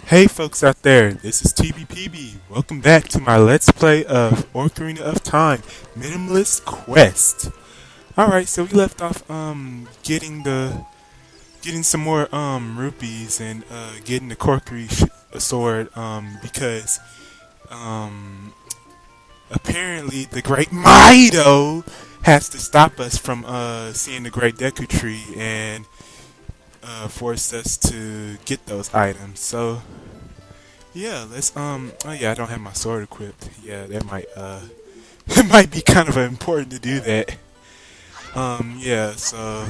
Hey folks out there, this is TBPB. Welcome back to my Let's Play of Ocarina of Time Minimalist Quest. Alright, so we left off getting some more rupees and getting the Corkery sword because apparently the Great Mido has to stop us from seeing the Great Deku tree and forced us to get those items. So yeah, let's oh yeah, I don't have my sword equipped. Yeah, that might it might be kind of important to do that. Yeah, so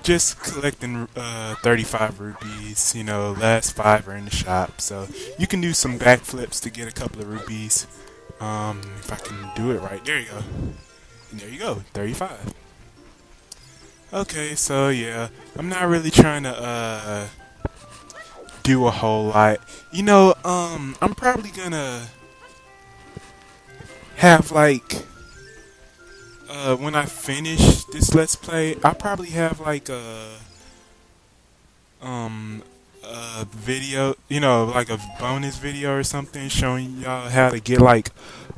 just collecting 35 rupees, you know, last 5 are in the shop, so you can do some backflips to get a couple of rupees. If I can do it right. There you go. And there you go, 35. Okay, so yeah, I'm not really trying to do a whole lot. You know, I'm probably gonna have like when I finish this Let's Play, I'll probably have like a video, you know, like a bonus video or something showing y'all how to get like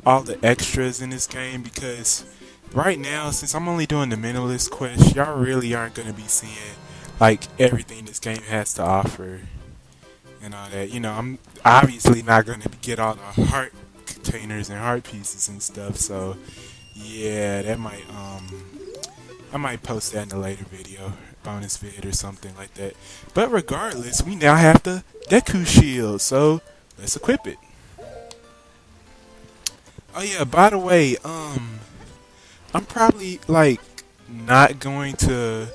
all the extras in this game, because right now, since I'm only doing the Minimalist quest, y'all really aren't going to be seeing like everything this game has to offer and all that. You know, I'm obviously not going to get all the heart containers and heart pieces and stuff, so yeah, that might I might post that in a later video, bonus vid or something like that. But regardless, we now have the Deku Shield, so let's equip it. Oh yeah, by the way, I'm probably like not going to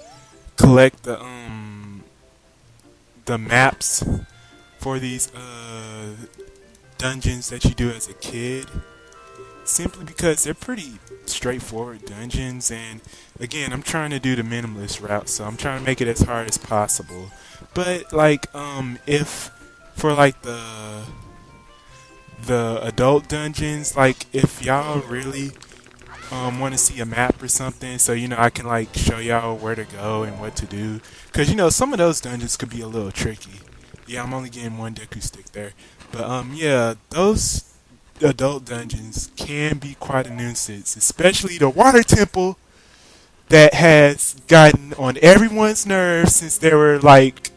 collect the maps for these dungeons that you do as a kid, simply because they're pretty straightforward dungeons, and again, I'm trying to do the minimalist route, so I'm trying to make it as hard as possible. But like if for like the adult dungeons, like if y'all really want to see a map or something, so you know I can like show y'all where to go and what to do, because you know some of those dungeons could be a little tricky. Yeah, I'm only getting one Deku stick there, but yeah, those adult dungeons can be quite a nuisance, especially the water temple that has gotten on everyone's nerves since they were like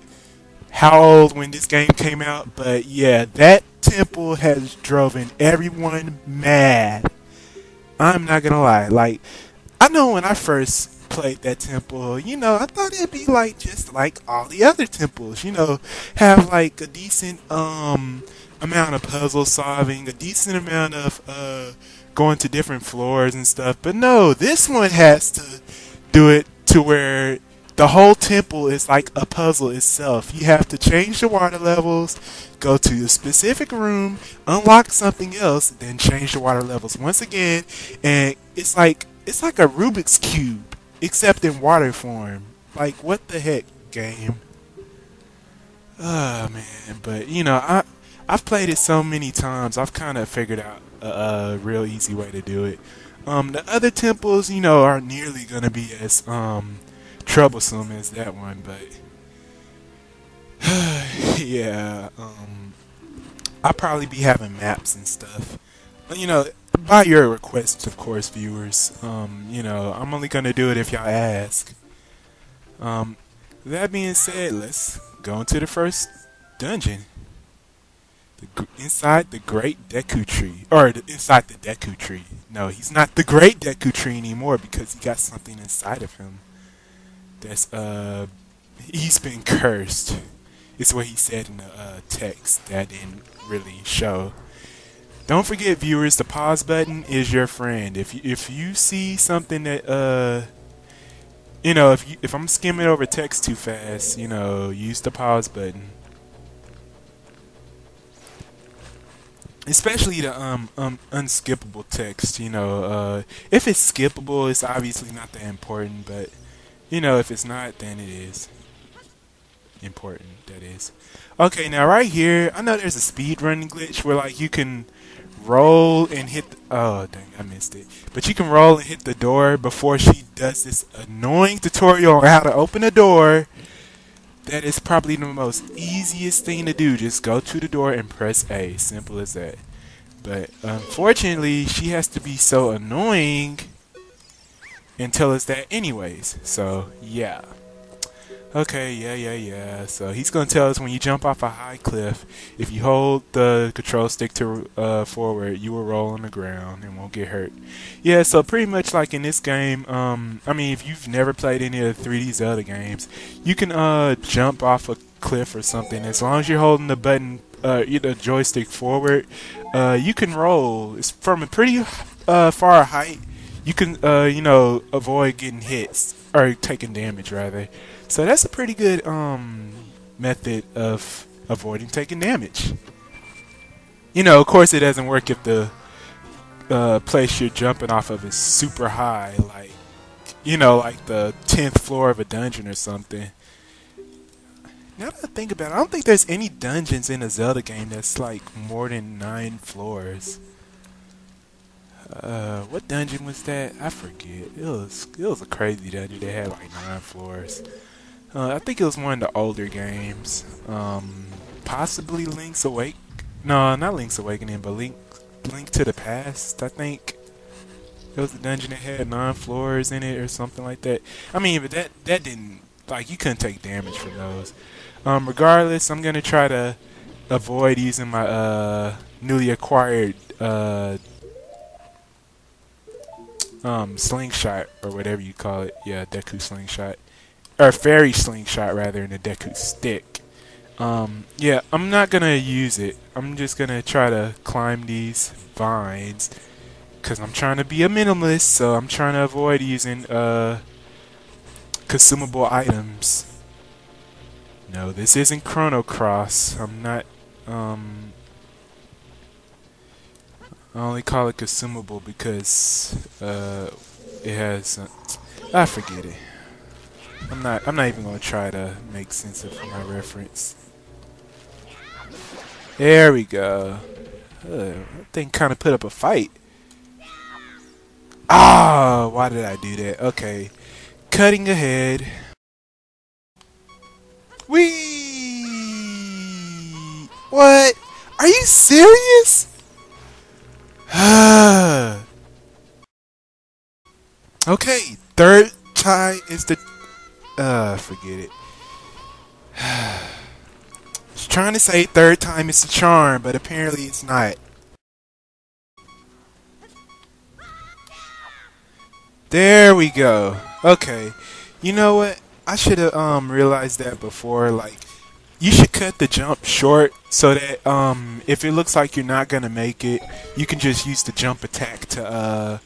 how old when this game came out. But yeah, that temple has driven everyone mad. I'm not gonna lie, like, I know when I first played that temple, you know, I thought it'd be like just like all the other temples, you know, have like a decent amount of puzzle solving, a decent amount of going to different floors and stuff. But no, this one has to do it to where the whole temple is like a puzzle itself. You have to change the water levels, go to a specific room, unlock something else, then change the water levels once again, and it's like a Rubik's Cube, except in water form. Like, what the heck, game? Oh man, but you know, I've played it so many times, I've kind of figured out a real easy way to do it. The other temples, you know, aren't nearly gonna be as troublesome as that one, but yeah, I'll probably be having maps and stuff, you know, by your request, of course, viewers. You know, I'm only gonna do it if y'all ask. That being said, let's go into the first dungeon. Inside the Great Deku tree, or inside the Deku tree. No, he's not the Great Deku tree anymore because he got something inside of him. That's he's been cursed. It's what he said in the text that didn't really show. Don't forget, viewers, the pause button is your friend. If you see something that you know, if I'm skimming over text too fast, you know, use the pause button. Especially the unskippable text, you know. If it's skippable, it's obviously not that important, but you know, if it's not, then it is important, that is. Okay, now right here, I know there's a speed running glitch where like you can roll and hit oh dang, I missed it. But you can roll and hit the door before she does this annoying tutorial on how to open a door. That is probably the most easiest thing to do. Just go to the door and press A. Simple as that. But unfortunately, she has to be so annoying and tell us that anyways. So, yeah. Okay, yeah. So he's gonna tell us when you jump off a high cliff, if you hold the control stick to forward, you will roll on the ground and won't get hurt. Yeah, so pretty much like in this game, I mean, if you've never played any of the 3D Zelda games, you can jump off a cliff or something. As long as you're holding the button, the joystick forward, you can roll. It's from a pretty far height. You can, avoid getting hit or taking damage rather. So that's a pretty good method of avoiding taking damage. Of course it doesn't work if the place you're jumping off of is super high, like like the 10th floor of a dungeon or something. Now that I think about it, I don't think there's any dungeons in a Zelda game that's like more than 9 floors. What dungeon was that? I forget. It was a crazy dungeon that had like 9 floors. I think it was one of the older games. Possibly Link's Awake. No, not Link's Awakening, but Link to the Past. I think it was a dungeon that had 9 floors in it or something like that. I mean, but that didn't, like, you couldn't take damage from those. Regardless, I'm gonna try to avoid using my newly acquired slingshot or whatever you call it. Yeah, Deku slingshot. Or fairy slingshot rather than a Deku stick. Yeah, I'm not gonna use it. I'm just gonna try to climb these vines because I'm trying to be a minimalist, so I'm trying to avoid using consumable items. No, this isn't Chrono Cross. I'm not I only call it consumable because it has I forget it. I'm not even gonna try to make sense of my reference. There we go. That thing kind of put up a fight. Ah, why did I do that? Okay, cutting ahead. Whee! What? Are you serious? Okay, third try is the forget it. I was trying to say third time is the charm, but apparently it's not. There we go. Okay. You know what? I should have realized that before. Like, you should cut the jump short so that if it looks like you're not gonna make it, you can just use the jump attack to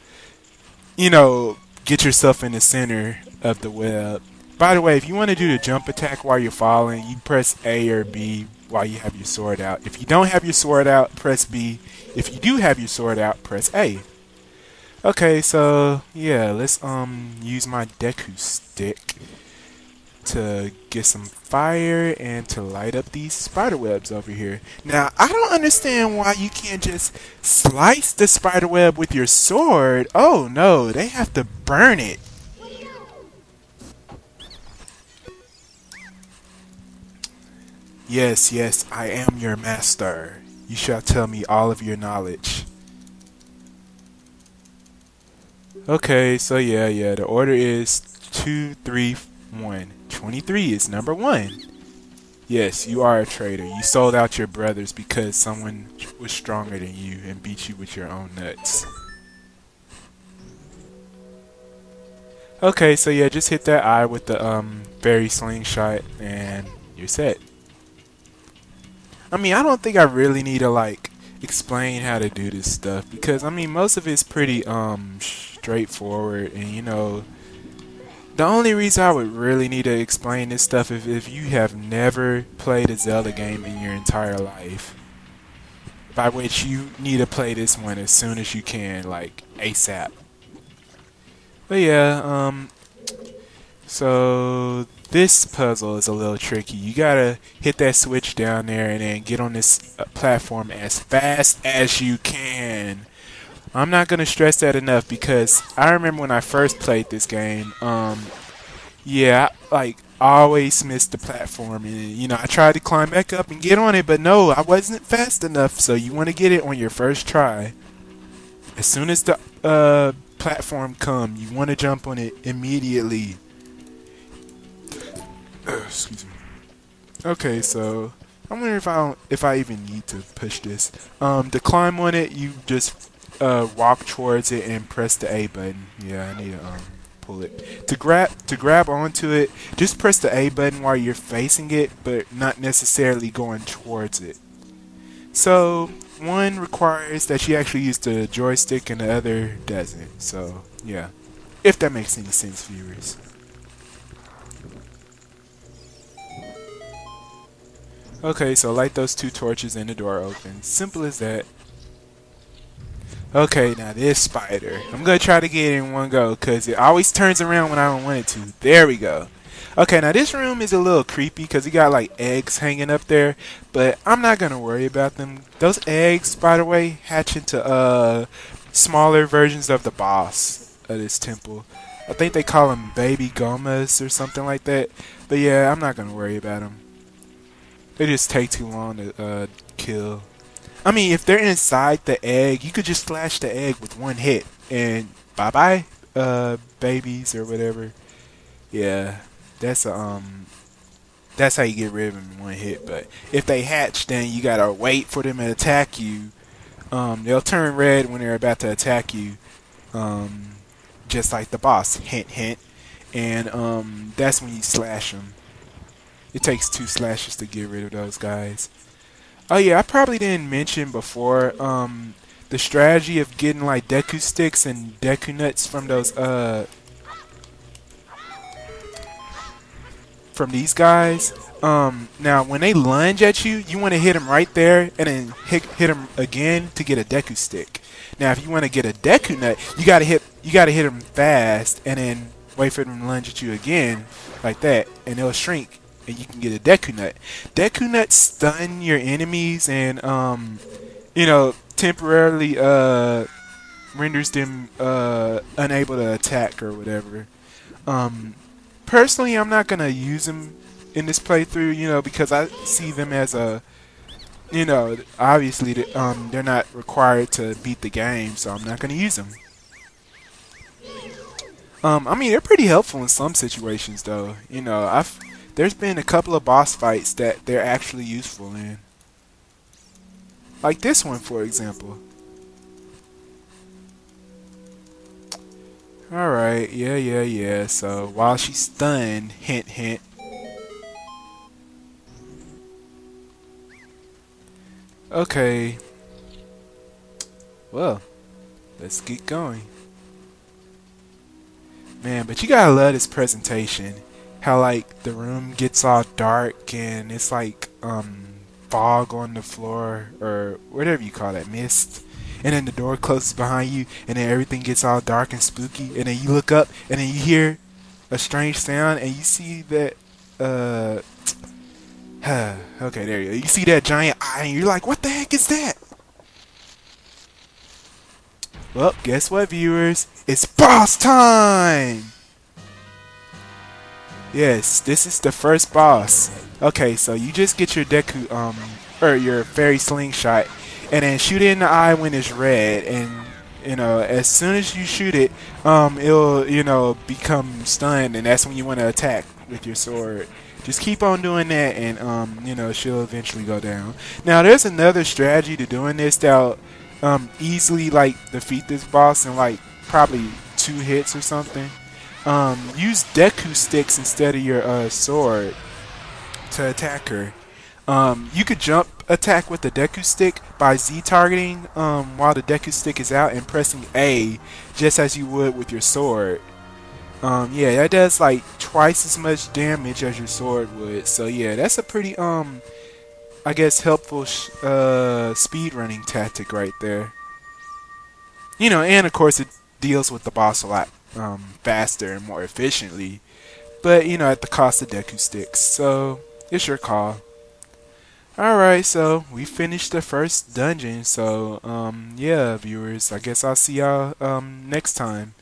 get yourself in the center of the web. By the way, if you want to do the jump attack while you're falling, you press A or B while you have your sword out. If you don't have your sword out, press B. If you do have your sword out, press A. Okay, so yeah, let's use my Deku stick to get some fire and to light up these spider webs over here. Now, I don't understand why you can't just slice the spider web with your sword. Oh no, they have to burn it. Yes, I am your master. You shall tell me all of your knowledge. Okay, so yeah, the order is 2, 3, 1. 23 is number 1. Yes, you are a traitor. You sold out your brothers because someone was stronger than you and beat you with your own nuts. Okay, so yeah, just hit that eye with the fairy slingshot and you're set. I mean, I don't think I really need to like explain how to do this stuff because I mean most of it's pretty straightforward, and the only reason I would really need to explain this stuff is if you have never played a Zelda game in your entire life, by which you need to play this one as soon as you can, like ASAP. But yeah, so this puzzle is a little tricky. You gotta hit that switch down there and then get on this platform as fast as you can. I'm not gonna stress that enough because I remember when I first played this game, yeah, like always miss the platform, and I tried to climb back up and get on it, but no, I wasn't fast enough. So you want to get it on your first try. As soon as the platform come, you want to jump on it immediately. Excuse me. Okay, so I wonder if I even need to push this. To climb on it, you just walk towards it and press the A button. Yeah, I need to pull it. To grab onto it, just press the A button while you're facing it, but not necessarily going towards it. So one requires that you actually use the joystick and the other doesn't. So yeah, if that makes any sense, viewers. Okay, so light those two torches and the door opens. Simple as that. Okay, now this spider. I'm going to try to get it in one go because it always turns around when I don't want it to. There we go. Okay, now this room is a little creepy because you got like eggs hanging up there, but I'm not going to worry about them. Those eggs, by the way, hatch into smaller versions of the boss of this temple. I think they call them baby gomas or something like that. But yeah, I'm not going to worry about them. They just take too long to kill. I mean, if they're inside the egg, you could just slash the egg with one hit, and bye-bye, babies or whatever. Yeah, that's how you get rid of them in one hit. But if they hatch, then you gotta wait for them to attack you. They'll turn red when they're about to attack you, just like the boss. Hint, hint. And that's when you slash them. It takes 2 slashes to get rid of those guys. Oh yeah, I probably didn't mention before the strategy of getting like Deku sticks and Deku nuts from those from these guys. Now when they lunge at you, you want to hit them right there and then hit them again to get a Deku stick. Now if you want to get a Deku nut, you gotta hit them fast and then wait for them to lunge at you again like that, and they'll shrink. And you can get a Deku Nut. Deku Nuts stun your enemies and, temporarily renders them unable to attack or whatever. Personally, I'm not going to use them in this playthrough, because I see them as a, obviously they're not required to beat the game, so I'm not going to use them. I mean, they're pretty helpful in some situations, though. There's been a couple of boss fights that they're actually useful in. Like this one, for example. Alright, yeah. So, while she's stunned, hint, hint. Okay. Well, let's get going. Man, but you gotta love this presentation. How like the room gets all dark and it's like fog on the floor or whatever you call that, mist, and then the door closes behind you and then everything gets all dark and spooky, and then you look up and then you hear a strange sound and you see that okay, there you go. You see that giant eye and you're like, what the heck is that? Well, guess what, viewers? It's boss time! Yes, this is the first boss. Okay, so you just get your Deku, or your fairy slingshot, and then shoot it in the eye when it's red, and, as soon as you shoot it, it'll, become stunned, and that's when you want to attack with your sword. Just keep on doing that, and, she'll eventually go down. Now, there's another strategy to doing this that'll, easily, like, defeat this boss in, like, probably 2 hits or something. Use Deku sticks instead of your sword to attack her. You could jump attack with the Deku stick by Z targeting while the Deku stick is out and pressing A just as you would with your sword. Yeah, that does like twice as much damage as your sword would. So yeah, that's a pretty I guess helpful speedrunning tactic right there. And of course it deals with the boss a lot faster and more efficiently, but at the cost of Deku sticks, so it's your call. Alright, so we finished the first dungeon, so yeah, viewers, I guess I'll see y'all next time.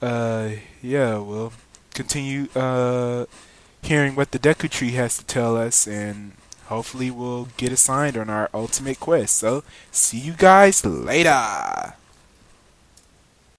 Yeah, we'll continue hearing what the Deku Tree has to tell us, and hopefully we'll get assigned on our ultimate quest. So, see you guys later!